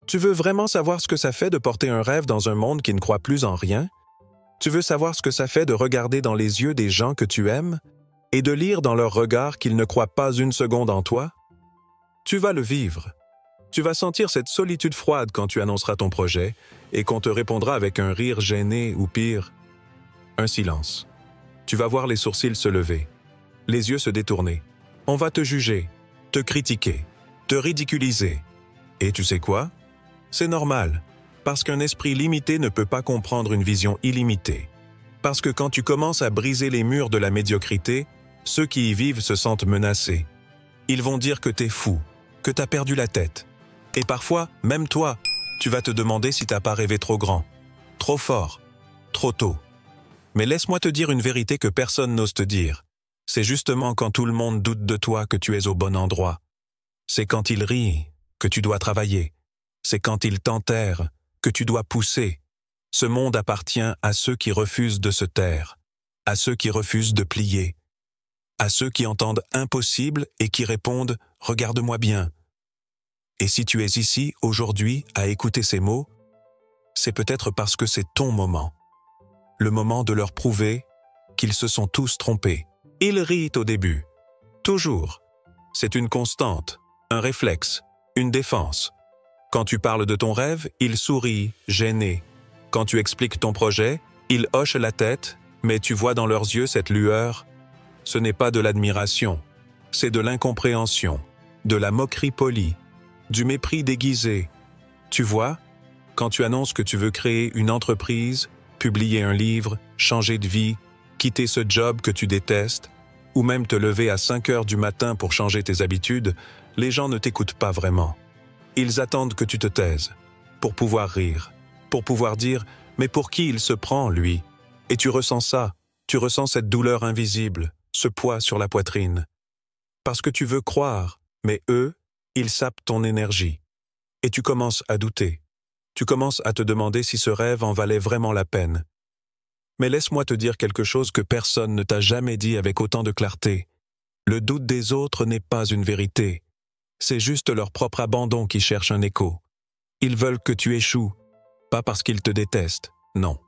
Tu veux vraiment savoir ce que ça fait de porter un rêve dans un monde qui ne croit plus en rien? Tu veux savoir ce que ça fait de regarder dans les yeux des gens que tu aimes et de lire dans leur regard qu'ils ne croient pas une seconde en toi? Tu vas le vivre. Tu vas sentir cette solitude froide quand tu annonceras ton projet et qu'on te répondra avec un rire gêné ou pire, un silence. Tu vas voir les sourcils se lever, les yeux se détourner. On va te juger, te critiquer, te ridiculiser. Et tu sais quoi? C'est normal, parce qu'un esprit limité ne peut pas comprendre une vision illimitée. Parce que quand tu commences à briser les murs de la médiocrité, ceux qui y vivent se sentent menacés. Ils vont dire que t'es fou, que t'as perdu la tête. Et parfois, même toi, tu vas te demander si t'as pas rêvé trop grand, trop fort, trop tôt. Mais laisse-moi te dire une vérité que personne n'ose te dire. C'est justement quand tout le monde doute de toi que tu es au bon endroit. C'est quand ils rient que tu dois travailler. C'est quand ils t'enterrent que tu dois pousser. Ce monde appartient à ceux qui refusent de se taire, à ceux qui refusent de plier, à ceux qui entendent impossible et qui répondent « Regarde-moi bien ». Et si tu es ici, aujourd'hui, à écouter ces mots, c'est peut-être parce que c'est ton moment. Le moment de leur prouver qu'ils se sont tous trompés. Ils rient au début. Toujours. C'est une constante, un réflexe, une défense. Quand tu parles de ton rêve, ils sourient, gênés. Quand tu expliques ton projet, ils hochent la tête, mais tu vois dans leurs yeux cette lueur. Ce n'est pas de l'admiration, c'est de l'incompréhension, de la moquerie polie, du mépris déguisé. Tu vois, quand tu annonces que tu veux créer une entreprise, publier un livre, changer de vie, quitter ce job que tu détestes, ou même te lever à 5 heures du matin pour changer tes habitudes, les gens ne t'écoutent pas vraiment. Ils attendent que tu te taises, pour pouvoir rire, pour pouvoir dire « mais pour qui il se prend, lui ?» Et tu ressens ça, tu ressens cette douleur invisible, ce poids sur la poitrine. Parce que tu veux croire, mais eux, ils sapent ton énergie. Et tu commences à douter. Tu commences à te demander si ce rêve en valait vraiment la peine. Mais laisse-moi te dire quelque chose que personne ne t'a jamais dit avec autant de clarté. Le doute des autres n'est pas une vérité. C'est juste leur propre abandon qui cherche un écho. Ils veulent que tu échoues, pas parce qu'ils te détestent, non.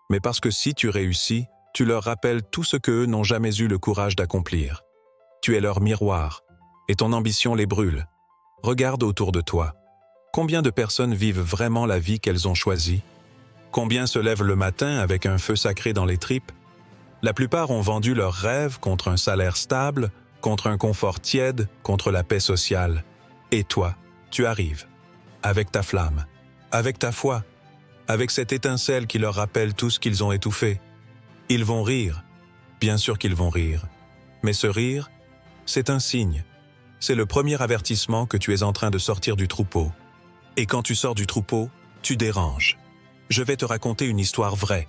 Mais parce que si tu réussis, tu leur rappelles tout ce qu'eux n'ont jamais eu le courage d'accomplir. Tu es leur miroir, et ton ambition les brûle. Regarde autour de toi. Combien de personnes vivent vraiment la vie qu'elles ont choisie? Combien se lèvent le matin avec un feu sacré dans les tripes? La plupart ont vendu leurs rêves contre un salaire stable, contre un confort tiède, contre la paix sociale. Et toi, tu arrives, avec ta flamme, avec ta foi, avec cette étincelle qui leur rappelle tout ce qu'ils ont étouffé. Ils vont rire, bien sûr qu'ils vont rire. Mais ce rire, c'est un signe. C'est le premier avertissement que tu es en train de sortir du troupeau. Et quand tu sors du troupeau, tu déranges. Je vais te raconter une histoire vraie.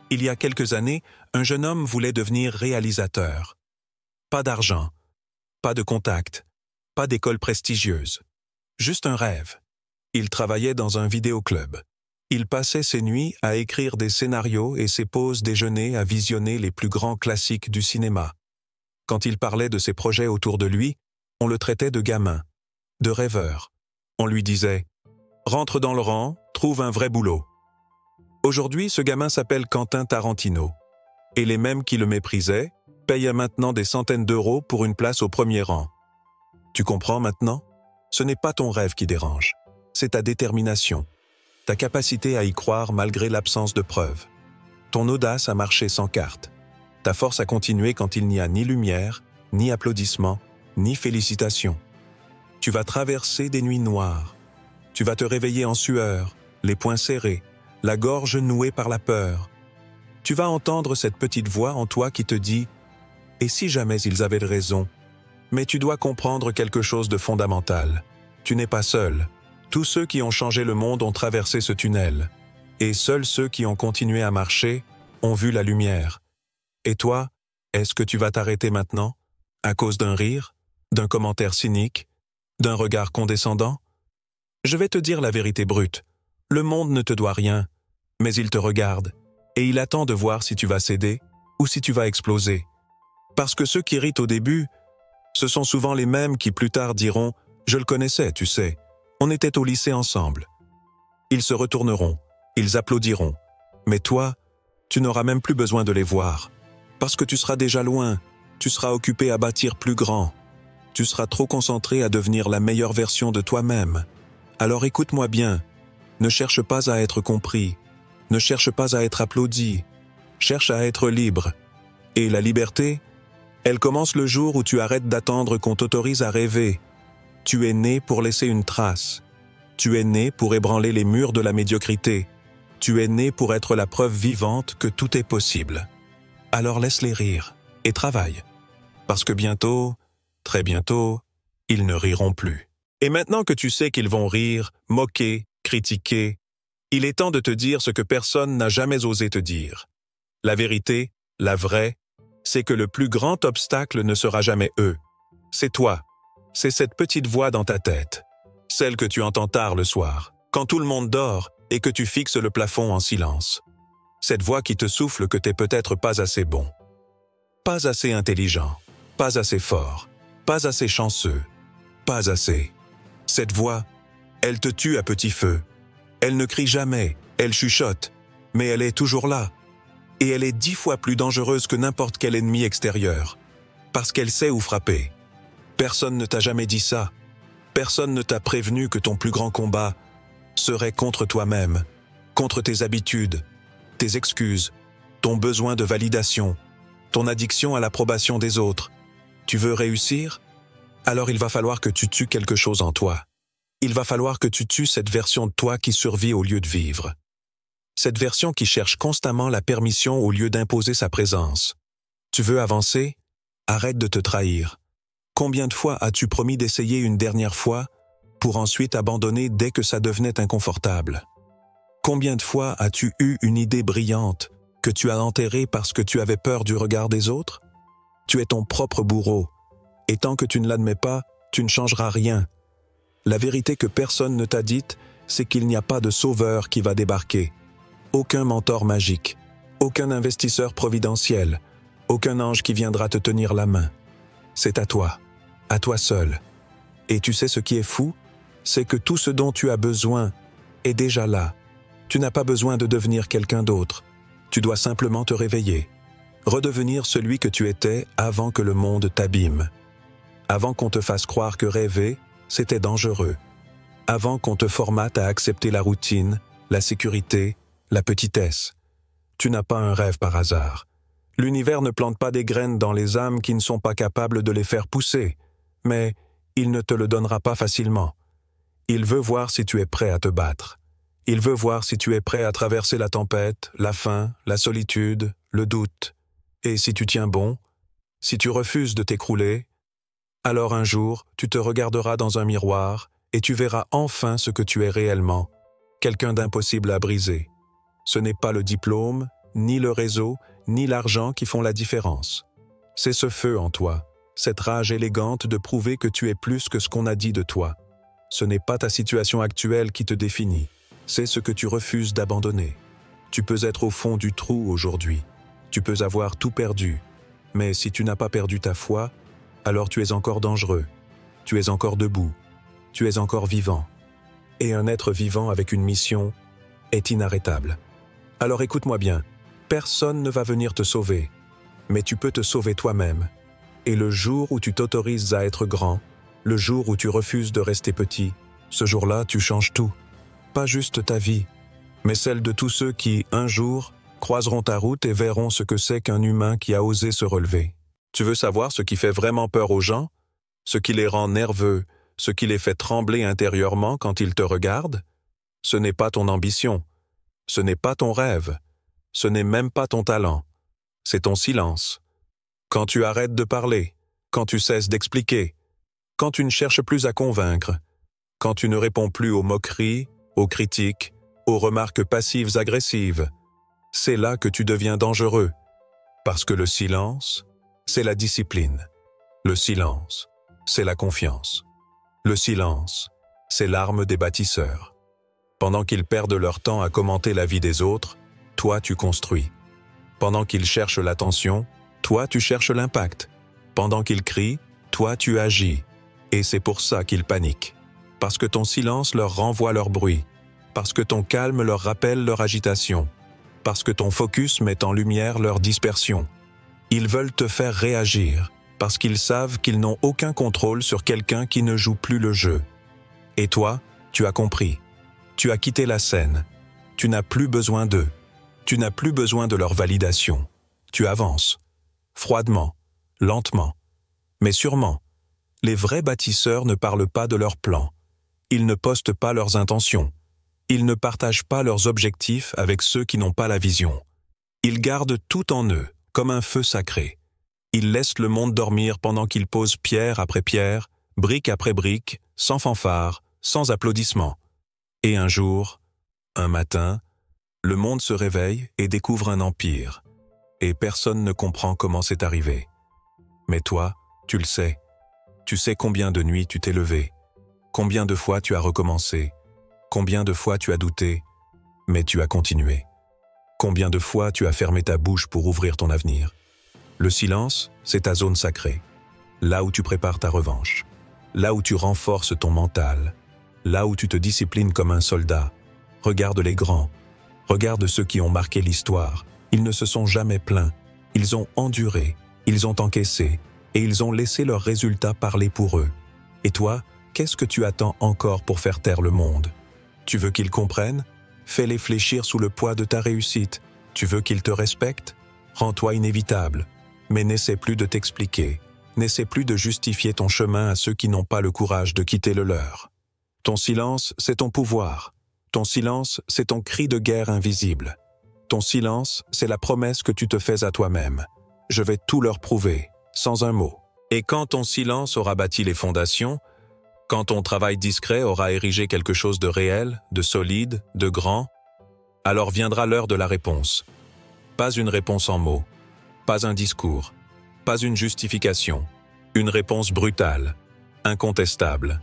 Il y a quelques années, un jeune homme voulait devenir réalisateur. Pas d'argent, pas de contact, pas d'école prestigieuse. Juste un rêve. Il travaillait dans un vidéoclub. Il passait ses nuits à écrire des scénarios et ses pauses déjeuner à visionner les plus grands classiques du cinéma. Quand il parlait de ses projets autour de lui, on le traitait de gamin, de rêveur. On lui disait « Rentre dans le rang, trouve un vrai boulot ». Aujourd'hui, ce gamin s'appelle Quentin Tarantino. Et les mêmes qui le méprisaient payent maintenant des centaines d'euros pour une place au premier rang. Tu comprends maintenant? Ce n'est pas ton rêve qui dérange, c'est ta détermination, ta capacité à y croire malgré l'absence de preuves, ton audace à marcher sans carte, ta force à continuer quand il n'y a ni lumière, ni applaudissements, ni félicitations. Tu vas traverser des nuits noires. Tu vas te réveiller en sueur, les poings serrés, la gorge nouée par la peur. Tu vas entendre cette petite voix en toi qui te dit « Et si jamais ils avaient raison ?» Mais tu dois comprendre quelque chose de fondamental. Tu n'es pas seul. Tous ceux qui ont changé le monde ont traversé ce tunnel. Et seuls ceux qui ont continué à marcher ont vu la lumière. Et toi, est-ce que tu vas t'arrêter maintenant? À cause d'un rire? D'un commentaire cynique? D'un regard condescendant? Je vais te dire la vérité brute. Le monde ne te doit rien, mais il te regarde, et il attend de voir si tu vas céder ou si tu vas exploser. Parce que ceux qui rient au début, ce sont souvent les mêmes qui plus tard diront « Je le connaissais, tu sais. On était au lycée ensemble. Ils se retourneront, ils applaudiront. Mais toi, tu n'auras même plus besoin de les voir. Parce que tu seras déjà loin, tu seras occupé à bâtir plus grand. Tu seras trop concentré à devenir la meilleure version de toi-même. Alors écoute-moi bien, ne cherche pas à être compris, ne cherche pas à être applaudi, cherche à être libre. Et la liberté, elle commence le jour où tu arrêtes d'attendre qu'on t'autorise à rêver. Tu es né pour laisser une trace. Tu es né pour ébranler les murs de la médiocrité. Tu es né pour être la preuve vivante que tout est possible. Alors laisse-les rire et travaille. Parce que bientôt, très bientôt, ils ne riront plus. Et maintenant que tu sais qu'ils vont rire, moquer, critiquer, il est temps de te dire ce que personne n'a jamais osé te dire. La vérité, la vraie, c'est que le plus grand obstacle ne sera jamais eux. C'est toi. C'est cette petite voix dans ta tête. Celle que tu entends tard le soir, quand tout le monde dort et que tu fixes le plafond en silence. Cette voix qui te souffle que t'es peut-être pas assez bon. Pas assez intelligent, pas assez fort, pas assez chanceux, pas assez. Cette voix, elle te tue à petit feu. Elle ne crie jamais, elle chuchote, mais elle est toujours là. Et elle est 10 fois plus dangereuse que n'importe quel ennemi extérieur. Parce qu'elle sait où frapper. Personne ne t'a jamais dit ça. Personne ne t'a prévenu que ton plus grand combat serait contre toi-même, contre tes habitudes, tes excuses, ton besoin de validation, ton addiction à l'approbation des autres. Tu veux réussir? Alors il va falloir que tu tues quelque chose en toi. Il va falloir que tu tues cette version de toi qui survit au lieu de vivre. Cette version qui cherche constamment la permission au lieu d'imposer sa présence. Tu veux avancer? Arrête de te trahir. Combien de fois as-tu promis d'essayer une dernière fois pour ensuite abandonner dès que ça devenait inconfortable? Combien de fois as-tu eu une idée brillante que tu as enterrée parce que tu avais peur du regard des autres? Tu es ton propre bourreau, et tant que tu ne l'admets pas, tu ne changeras rien. La vérité que personne ne t'a dite, c'est qu'il n'y a pas de sauveur qui va débarquer. Aucun mentor magique, aucun investisseur providentiel, aucun ange qui viendra te tenir la main. C'est à toi seul. Et tu sais ce qui est fou? C'est que tout ce dont tu as besoin est déjà là. Tu n'as pas besoin de devenir quelqu'un d'autre. Tu dois simplement te réveiller. Redevenir celui que tu étais avant que le monde t'abîme. Avant qu'on te fasse croire que rêver, c'était dangereux. Avant qu'on te formate à accepter la routine, la sécurité, la petitesse. Tu n'as pas un rêve par hasard. L'univers ne plante pas des graines dans les âmes qui ne sont pas capables de les faire pousser, mais il ne te le donnera pas facilement. Il veut voir si tu es prêt à te battre. Il veut voir si tu es prêt à traverser la tempête, la faim, la solitude, le doute. Et si tu tiens bon, si tu refuses de t'écrouler, alors un jour, tu te regarderas dans un miroir et tu verras enfin ce que tu es réellement, quelqu'un d'impossible à briser. Ce n'est pas le diplôme, ni le réseau, ni l'argent qui font la différence. C'est ce feu en toi, cette rage élégante de prouver que tu es plus que ce qu'on a dit de toi. Ce n'est pas ta situation actuelle qui te définit, c'est ce que tu refuses d'abandonner. Tu peux être au fond du trou aujourd'hui, tu peux avoir tout perdu, mais si tu n'as pas perdu ta foi, alors tu es encore dangereux, tu es encore debout, tu es encore vivant. Et un être vivant avec une mission est inarrêtable. Alors écoute-moi bien, personne ne va venir te sauver, mais tu peux te sauver toi-même. Et le jour où tu t'autorises à être grand, le jour où tu refuses de rester petit, ce jour-là, tu changes tout. Pas juste ta vie, mais celle de tous ceux qui, un jour, croiseront ta route et verront ce que c'est qu'un humain qui a osé se relever. Tu veux savoir ce qui fait vraiment peur aux gens? Ce qui les rend nerveux, ce qui les fait trembler intérieurement quand ils te regardent? Ce n'est pas ton ambition, ce n'est pas ton rêve, ce n'est même pas ton talent, c'est ton silence. Quand tu arrêtes de parler, quand tu cesses d'expliquer, quand tu ne cherches plus à convaincre, quand tu ne réponds plus aux moqueries, aux critiques, aux remarques passives-agressives, c'est là que tu deviens dangereux. Parce que le silence, c'est la discipline. Le silence, c'est la confiance. Le silence, c'est l'arme des bâtisseurs. Pendant qu'ils perdent leur temps à commenter la vie des autres, toi tu construis. Pendant qu'ils cherchent l'attention, toi tu cherches l'impact. Pendant qu'ils crient, toi tu agis. Et c'est pour ça qu'ils paniquent. parce que ton silence leur renvoie leur bruit, parce que ton calme leur rappelle leur agitation, parce que ton focus met en lumière leur dispersion. Ils veulent te faire réagir, parce qu'ils savent qu'ils n'ont aucun contrôle sur quelqu'un qui ne joue plus le jeu. Et toi, tu as compris. Tu as quitté la scène. Tu n'as plus besoin d'eux. Tu n'as plus besoin de leur validation. Tu avances. Froidement, lentement, mais sûrement. Les vrais bâtisseurs ne parlent pas de leurs plans. Ils ne postent pas leurs intentions. Ils ne partagent pas leurs objectifs avec ceux qui n'ont pas la vision. Ils gardent tout en eux, comme un feu sacré. Ils laissent le monde dormir pendant qu'ils posent pierre après pierre, brique après brique, sans fanfare, sans applaudissements. Et un jour, un matin, le monde se réveille et découvre un empire. Et personne ne comprend comment c'est arrivé. Mais toi, tu le sais. Tu sais combien de nuits tu t'es levé, combien de fois tu as recommencé, combien de fois tu as douté, mais tu as continué. Combien de fois tu as fermé ta bouche pour ouvrir ton avenir. Le silence, c'est ta zone sacrée. Là où tu prépares ta revanche. Là où tu renforces ton mental. Là où tu te disciplines comme un soldat. Regarde les grands. Regarde ceux qui ont marqué l'histoire. Ils ne se sont jamais plaints. Ils ont enduré. Ils ont encaissé. Et ils ont laissé leurs résultats parler pour eux. Et toi, qu'est-ce que tu attends encore pour faire taire le monde? Tu veux qu'ils comprennent? Fais-les fléchir sous le poids de ta réussite. Tu veux qu'ils te respectent? Rends-toi inévitable. Mais n'essaie plus de t'expliquer. N'essaie plus de justifier ton chemin à ceux qui n'ont pas le courage de quitter le leur. Ton silence, c'est ton pouvoir. Ton silence, c'est ton cri de guerre invisible. Ton silence, c'est la promesse que tu te fais à toi-même. Je vais tout leur prouver, sans un mot. Et quand ton silence aura bâti les fondations, quand ton travail discret aura érigé quelque chose de réel, de solide, de grand, alors viendra l'heure de la réponse. Pas une réponse en mots, pas un discours, pas une justification, une réponse brutale, incontestable,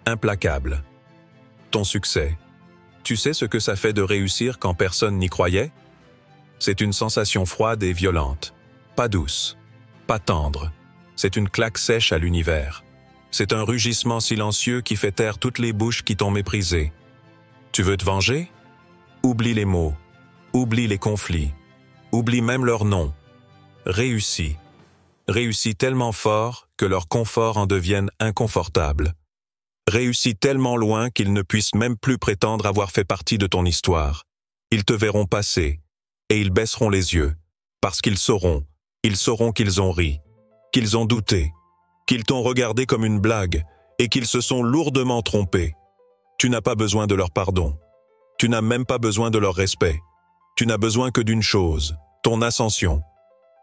implacable. Ton succès. Tu sais ce que ça fait de réussir quand personne n'y croyait? C'est une sensation froide et violente, pas douce, pas tendre. C'est une claque sèche à l'univers. C'est un rugissement silencieux qui fait taire toutes les bouches qui t'ont méprisé. Tu veux te venger? Oublie les mots, oublie les conflits, oublie même leur nom. Réussis. Réussis tellement fort que leur confort en devienne inconfortable. Réussis tellement loin qu'ils ne puissent même plus prétendre avoir fait partie de ton histoire. Ils te verront passer, et ils baisseront les yeux, parce qu'ils sauront qu'ils ont ri, qu'ils ont douté, qu'ils t'ont regardé comme une blague, et qu'ils se sont lourdement trompés. Tu n'as pas besoin de leur pardon. Tu n'as même pas besoin de leur respect. Tu n'as besoin que d'une chose, ton ascension.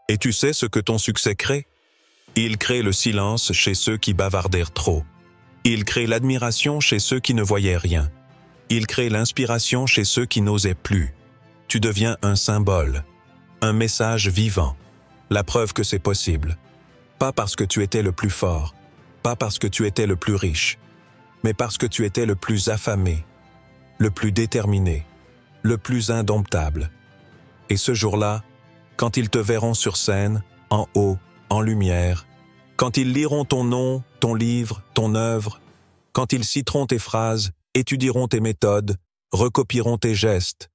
Et tu sais ce que ton succès crée? Il crée le silence chez ceux qui bavardèrent trop. Il crée l'admiration chez ceux qui ne voyaient rien. Il crée l'inspiration chez ceux qui n'osaient plus. Tu deviens un symbole, un message vivant, la preuve que c'est possible. Pas parce que tu étais le plus fort, pas parce que tu étais le plus riche, mais parce que tu étais le plus affamé, le plus déterminé, le plus indomptable. Et ce jour-là, quand ils te verront sur scène, en haut, en lumière, quand ils liront ton nom, ton livre, ton œuvre, quand ils citeront tes phrases, étudieront tes méthodes, recopieront tes gestes,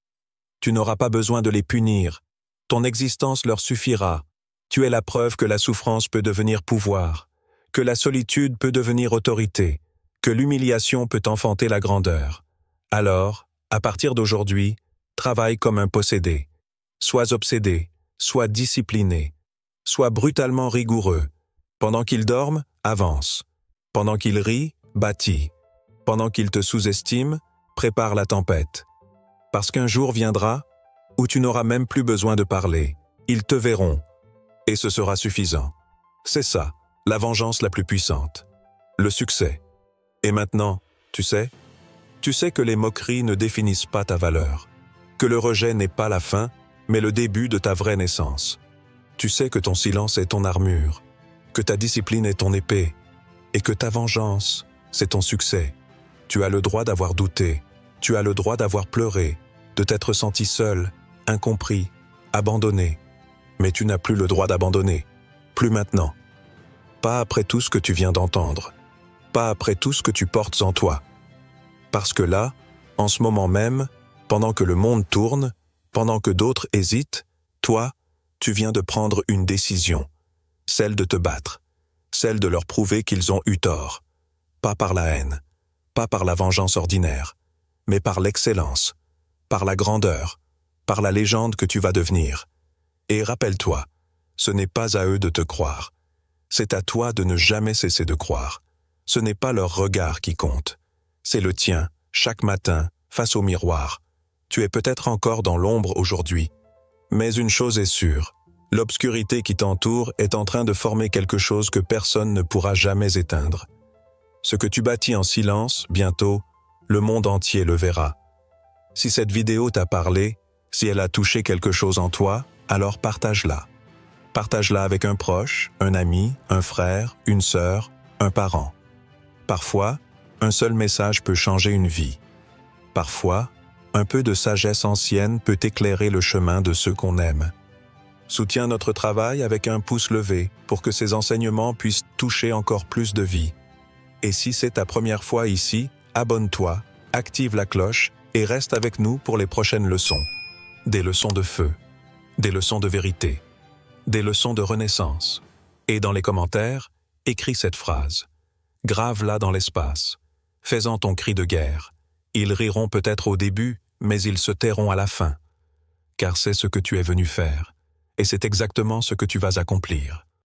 tu n'auras pas besoin de les punir. Ton existence leur suffira. Tu es la preuve que la souffrance peut devenir pouvoir, que la solitude peut devenir autorité, que l'humiliation peut enfanter la grandeur. Alors, à partir d'aujourd'hui, travaille comme un possédé. Sois obsédé, sois discipliné, sois brutalement rigoureux. Pendant qu'ils dorment, avance. Pendant qu'ils rient, bâtis. Pendant qu'ils te sous-estiment, prépare la tempête. Parce qu'un jour viendra où tu n'auras même plus besoin de parler. Ils te verront. Et ce sera suffisant. C'est ça, la vengeance la plus puissante. Le succès. Et maintenant, tu sais que les moqueries ne définissent pas ta valeur. Que le rejet n'est pas la fin, mais le début de ta vraie naissance. Tu sais que ton silence est ton armure, que ta discipline est ton épée, et que ta vengeance, c'est ton succès. Tu as le droit d'avoir douté, tu as le droit d'avoir pleuré, de t'être senti seul, incompris, abandonné. Mais tu n'as plus le droit d'abandonner. Plus maintenant. Pas après tout ce que tu viens d'entendre. Pas après tout ce que tu portes en toi. Parce que là, en ce moment même, pendant que le monde tourne, pendant que d'autres hésitent, toi, tu viens de prendre une décision, celle de te battre, celle de leur prouver qu'ils ont eu tort, pas par la haine, pas par la vengeance ordinaire, mais par l'excellence, par la grandeur, par la légende que tu vas devenir. Et rappelle-toi, ce n'est pas à eux de te croire. C'est à toi de ne jamais cesser de croire. Ce n'est pas leur regard qui compte. C'est le tien, chaque matin, face au miroir. Tu es peut-être encore dans l'ombre aujourd'hui. Mais une chose est sûre, l'obscurité qui t'entoure est en train de former quelque chose que personne ne pourra jamais éteindre. Ce que tu bâtis en silence, bientôt, le monde entier le verra. Si cette vidéo t'a parlé, si elle a touché quelque chose en toi, alors partage-la. Partage-la avec un proche, un ami, un frère, une sœur, un parent. Parfois, un seul message peut changer une vie. Parfois, un peu de sagesse ancienne peut éclairer le chemin de ceux qu'on aime. Soutiens notre travail avec un pouce levé pour que ces enseignements puissent toucher encore plus de vies. Et si c'est ta première fois ici, abonne-toi, active la cloche et reste avec nous pour les prochaines leçons. Des leçons de feu, des leçons de vérité, des leçons de renaissance. Et dans les commentaires, écris cette phrase. Grave-la dans l'espace. Fais-en ton cri de guerre. Ils riront peut-être au début, mais ils se tairont à la fin. Car c'est ce que tu es venu faire. Et c'est exactement ce que tu vas accomplir.